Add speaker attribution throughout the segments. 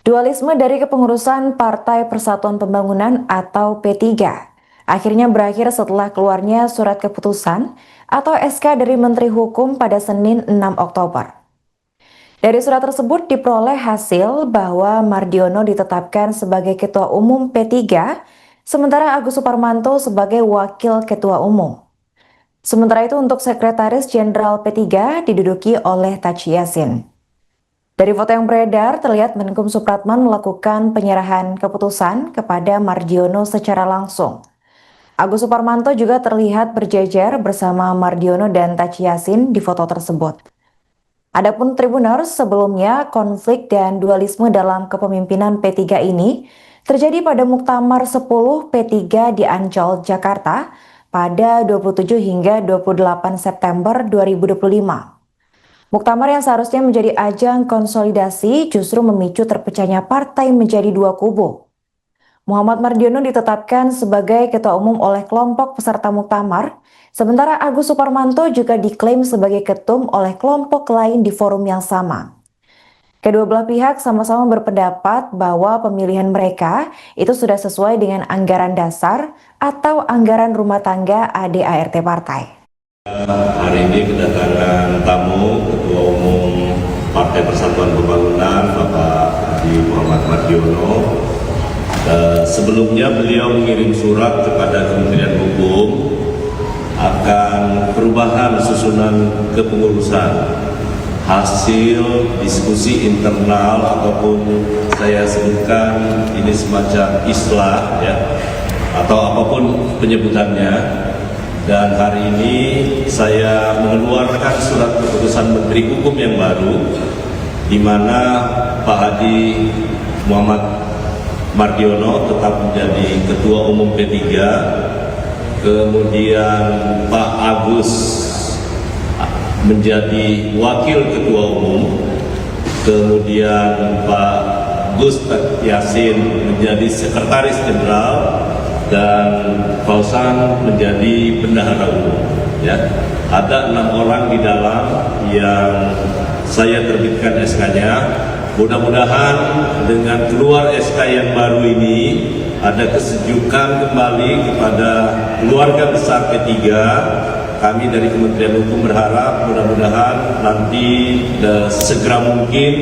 Speaker 1: Dualisme dari kepengurusan Partai Persatuan Pembangunan atau P3 akhirnya berakhir setelah keluarnya surat keputusan atau SK dari Menteri Hukum pada Senin 6 Oktober. Dari surat tersebut diperoleh hasil bahwa Mardiono ditetapkan sebagai Ketua Umum P3, sementara Agus Suparmanto sebagai Wakil Ketua Umum. Sementara itu untuk Sekretaris Jenderal P3 diduduki oleh Tachi Yassin. Dari foto yang beredar, terlihat Menkum Supratman melakukan penyerahan keputusan kepada Mardiono secara langsung. Agus Suparmanto juga terlihat berjejer bersama Mardiono dan Tachi Yassin di foto tersebut. Adapun Tribuners, sebelumnya konflik dan dualisme dalam kepemimpinan P3 ini terjadi pada Muktamar 10 P3 di Ancol, Jakarta pada 27 hingga 28 September 2025. Muktamar yang seharusnya menjadi ajang konsolidasi justru memicu terpecahnya partai menjadi dua kubu. Muhammad Mardiono ditetapkan sebagai Ketua Umum oleh kelompok peserta Muktamar, sementara Agus Suparmanto juga diklaim sebagai ketum oleh kelompok lain di forum yang sama. Kedua belah pihak sama-sama berpendapat bahwa pemilihan mereka itu sudah sesuai dengan anggaran dasar atau anggaran rumah tangga ADART partai.
Speaker 2: Hari ini kedatangan tamu Ketua Umum Partai Persatuan Pembangunan Bapak Haji Muhammad Mardiono. Sebelumnya beliau mengirim surat kepada Kementerian Hukum akan perubahan susunan kepengurusan hasil diskusi internal ataupun saya sebutkan ini semacam islah ya atau apapun penyebutannya. Dan hari ini saya mengeluarkan surat keputusan Menteri Hukum yang baru, di mana Pak Haji Muhammad Mardiono tetap menjadi Ketua Umum P3, kemudian Pak Agus menjadi Wakil Ketua Umum, kemudian Pak Gus Yassin menjadi Sekretaris Jenderal, dan Fauzan menjadi Bendahara Umum. Ya, ada 6 orang di dalam yang saya terbitkan SK-nya. Mudah-mudahan dengan keluar SK yang baru ini ada kesejukan kembali kepada keluarga besar P3. Kami dari Kementerian Hukum berharap mudah-mudahan nanti segera mungkin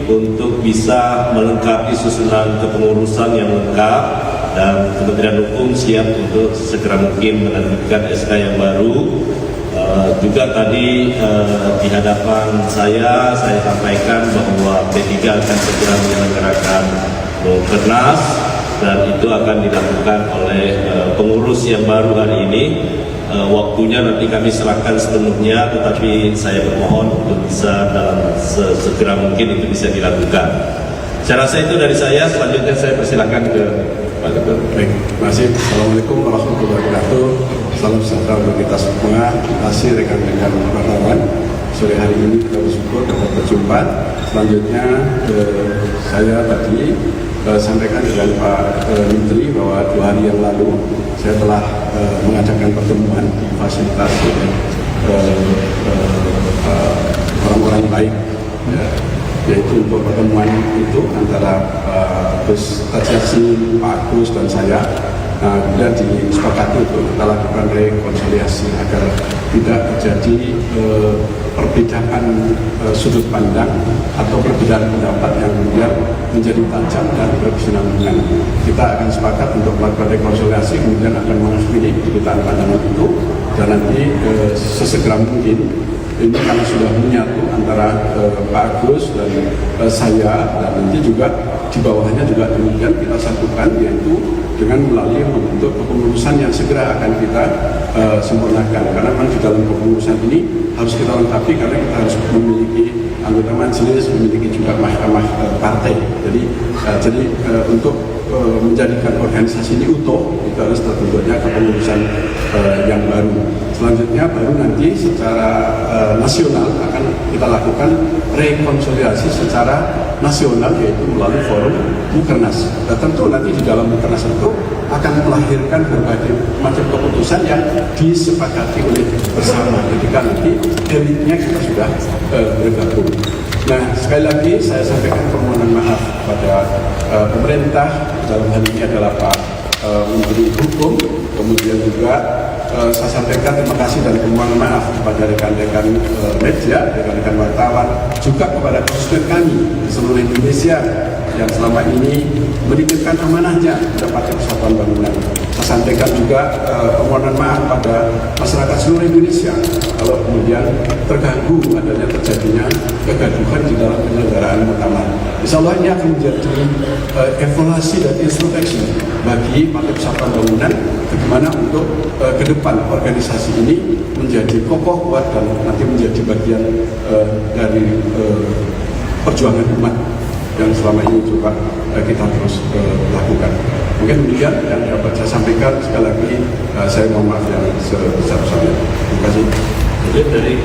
Speaker 2: untuk bisa melengkapi susunan kepengurusan yang lengkap, dan Kementerian Hukum siap untuk segera mungkin menerbitkan SK yang baru. Juga tadi di hadapan saya sampaikan bahwa P3 akan segera menyelenggarakan Mukernas, dan itu akan dilakukan oleh pengurus yang baru hari ini. Waktunya nanti kami serahkan sepenuhnya, tetapi saya bermohon untuk bisa dalam segera mungkin itu bisa dilakukan. Saya rasa itu dari saya. Selanjutnya saya persilakan ke Pak Ketua.
Speaker 3: Baik, terima kasih. Assalamualaikum warahmatullahi wabarakatuh. Salam sejahtera untuk kita semua. Terima kasih rekan-rekan wartawan. Sore hari ini kita bersyukur dapat berjumpa. Selanjutnya saya tadi sampaikan dengan Pak Menteri bahwa 2 hari yang lalu saya telah mengadakan pertemuan di fasilitas orang-orang baik, ya, yaitu untuk pertemuan itu antara Gus Tachi, Pak Agus dan saya. Nah, kemudian disepakati untuk kita lakukan rekonsiliasi agar tidak terjadi perbedaan sudut pandang atau perbedaan pendapat yang kemudian menjadi tajam dan berkesinambungan. Kita akan sepakat untuk melakukan rekonsiliasi, kemudian akan mengakhiri perbedaan pandangan itu, dan nanti sesegera mungkin ini karena sudah menyatu antara Pak Agus dan saya, dan nanti juga di bawahnya juga kemudian kita satukan, yaitu dengan melalui membentuk kepengurusan yang segera akan kita sempurnakan. Karena memang di dalam kepengurusan ini harus kita lengkapi, karena kita harus memiliki anggota majelis, memiliki juga mahkamah partai. Jadi untuk menjadikan organisasi ini utuh, itu harus terbentuknya kepengurusan yang baru. Selanjutnya baru nanti secara nasional akan kita lakukan rekonsiliasi secara nasional, yaitu melalui forum Mukernas. Dan tentu nanti di dalam Mukernas itu akan melahirkan berbagai macam keputusan yang disepakati oleh bersama ketika nanti elitnya kita sudah bergabung. Nah, sekali lagi saya sampaikan permohonan maaf kepada pemerintah, dalam hal ini adalah Pak Menteri Hukum, kemudian juga saya sampaikan terima kasih dan permohonan maaf kepada rekan-rekan media, rekan-rekan wartawan, juga kepada konstituen kami di seluruh Indonesia yang selama ini menitipkan amanahnya kepada Partai Persatuan Bangunan. Saya sampaikan juga permohonan maaf pada masyarakat seluruh Indonesia kalau kemudian terganggu adanya terjadinya kegaduhan di dalam penyelenggaraan muktamar. Insya Allah ini akan menjadi evaluasi dan introspeksi bagi Partai Persatuan Bangunan bagaimana untuk ke depan organisasi ini menjadi kokoh, kuat, dan nanti menjadi bagian dari perjuangan umat yang selama ini coba kita terus lakukan. Mungkin demikian yang dapat saya sampaikan. Sekali lagi saya mohon maaf yang sebesar-besarnya. Terima kasih.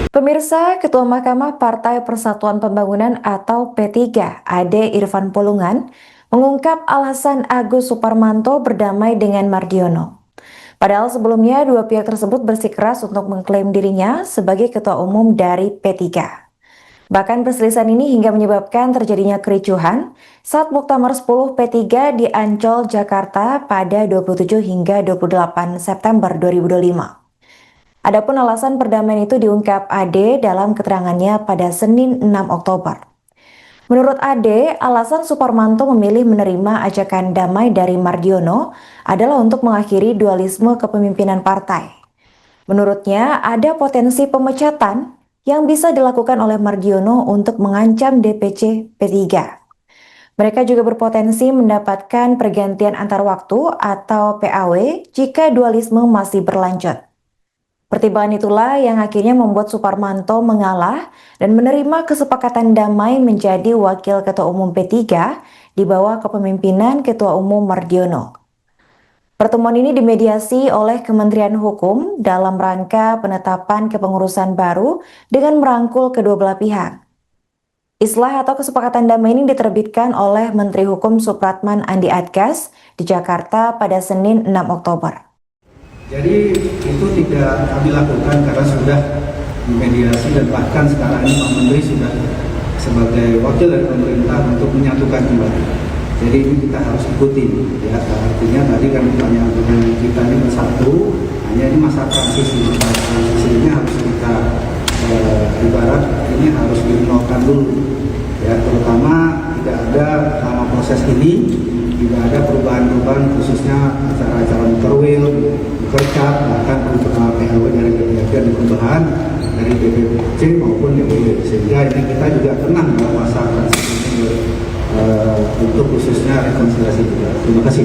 Speaker 1: Pemirsa, Ketua Mahkamah Partai Persatuan Pembangunan atau P3, Ade Irfan Pulungan, mengungkap alasan Agus Suparmanto berdamai dengan Mardiono. Padahal sebelumnya dua pihak tersebut bersikeras untuk mengklaim dirinya sebagai ketua umum dari P3. Bahkan perselisihan ini hingga menyebabkan terjadinya kericuhan saat Muktamar 10 P3 di Ancol, Jakarta pada 27 hingga 28 September 2025. Adapun alasan perdamaian itu diungkap Ade dalam keterangannya pada Senin 6 Oktober. Menurut Ade, alasan Suparmanto memilih menerima ajakan damai dari Mardiono adalah untuk mengakhiri dualisme kepemimpinan partai. Menurutnya, ada potensi pemecatan yang bisa dilakukan oleh Mardiono untuk mengancam DPC P3. Mereka juga berpotensi mendapatkan pergantian antar waktu atau PAW jika dualisme masih berlanjut. Pertimbangan itulah yang akhirnya membuat Suparmanto mengalah dan menerima kesepakatan damai menjadi wakil ketua umum P3 di bawah kepemimpinan Ketua Umum Mardiono. Pertemuan ini dimediasi oleh Kementerian Hukum dalam rangka penetapan kepengurusan baru dengan merangkul kedua belah pihak. Islah atau kesepakatan damai ini diterbitkan oleh Menteri Hukum Supratman Andi Adgas di Jakarta pada Senin 6 Oktober.
Speaker 4: Jadi itu tidak kami lakukan karena sudah dimediasi dan bahkan sekarang ini Pak Menteri sudah sebagai wakil dari pemerintah untuk menyatukan kembali. Jadi ini kita harus ikuti, ya. Artinya tadi kan pertanyaan kita ini bersatu, hanya ini masa transisi. Masa transisi ini harus kita ibarat ini harus dinolkan dulu, ya. Terutama tidak ada selama proses ini tidak ada perubahan-perubahan khususnya acara-acara muterwil, kercap, bahkan untuk PLW dari BPP dan perubahan dari BPC maupun DPD. Sehingga ini kita juga tenang dalam masa transisi ini. Untuk khususnya rekonsiliasi juga. Terima kasih.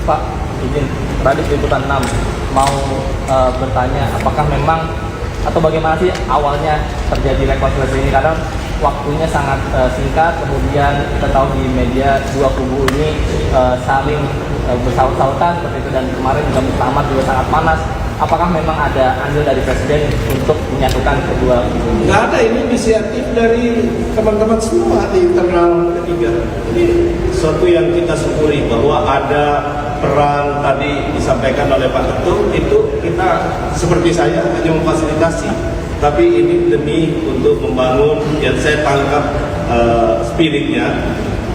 Speaker 5: Pak, izin Radit Liputan 6 mau bertanya apakah memang atau bagaimana sih awalnya terjadi rekonsiliasi ini, karena waktunya sangat singkat, kemudian kita tahu di media dua kubu ini saling bersaut-sautan seperti itu, dan kemarin juga muktamar juga sangat panas. Apakah memang ada andil dari Presiden untuk menyatukan kedua kubu?
Speaker 2: Nggak ada, ini inisiatif dari teman-teman semua di internal ketiga. Ini sesuatu yang kita syukuri bahwa ada peran tadi disampaikan oleh Pak Ketum, itu kita seperti saya hanya memfasilitasi. Tapi ini demi untuk membangun, yang saya tangkap spiritnya,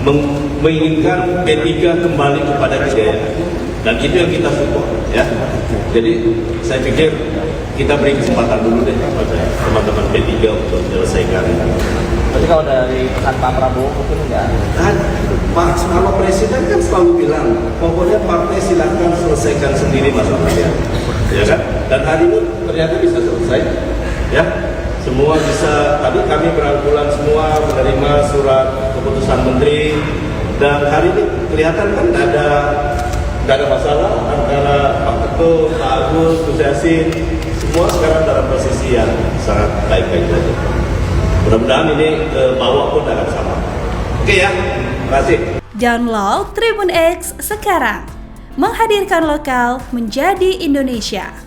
Speaker 2: menginginkan P3 kembali kepada kejayaan. Dan itu yang kita support, ya. Jadi saya pikir kita beri kesempatan dulu deh kepada teman-teman P3 untuk menyelesaikan.
Speaker 5: Berarti kalau dari pesan Pak Prabowo mungkin enggak?
Speaker 2: Kan Pak, kalau Presiden kan selalu bilang, pokoknya partai silakan selesaikan sendiri masalahnya, ya kan? Dan hari ini ternyata bisa selesai, ya. Semua bisa. Tadi kami berangkulan semua menerima surat keputusan Menteri, dan hari ini kelihatan kan nggak ada masalah antara Pak Ketum, Pak Agus, Gus Yassin, semua sekarang dalam posisi yang sangat baik-baik saja. Mudah-mudahan ini ke bawah pun akan sama. Oke ya, terima kasih.
Speaker 6: Download Tribun X sekarang, menghadirkan lokal menjadi Indonesia.